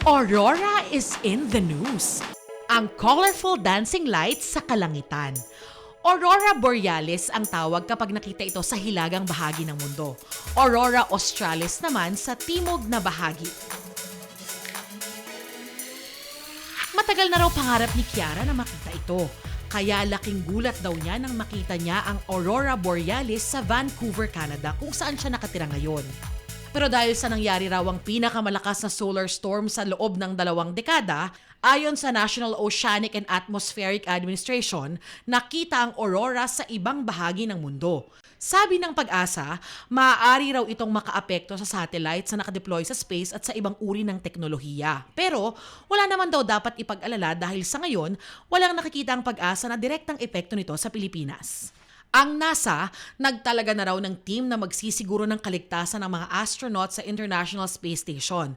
Aurora is in the news. Ang colorful dancing lights sa kalangitan. Aurora Borealis ang tawag kapag nakita ito sa hilagang bahagi ng mundo. Aurora Australis naman sa timog na bahagi. Matagal na raw pangarap ni Kiara na makita ito. Kaya laking gulat daw niya nang makita niya ang Aurora Borealis sa Vancouver, Canada kung saan siya nakatira ngayon. Pero dahil sa nangyari raw ang pinakamalakas na solar storm sa loob ng 2 dekada, ayon sa National Oceanic and Atmospheric Administration, nakita ang aurora sa ibang bahagi ng mundo. Sabi ng Pag-asa, maaari raw itong makaapekto sa satellites na nakadeploy sa space at sa ibang uri ng teknolohiya. Pero wala naman daw dapat ipag-alala dahil sa ngayon, walang nakikita ang Pag-asa na direktang epekto nito sa Pilipinas. Ang NASA, nagtalaga na raw ng team na magsisiguro ng kaligtasan ng mga astronaut sa International Space Station.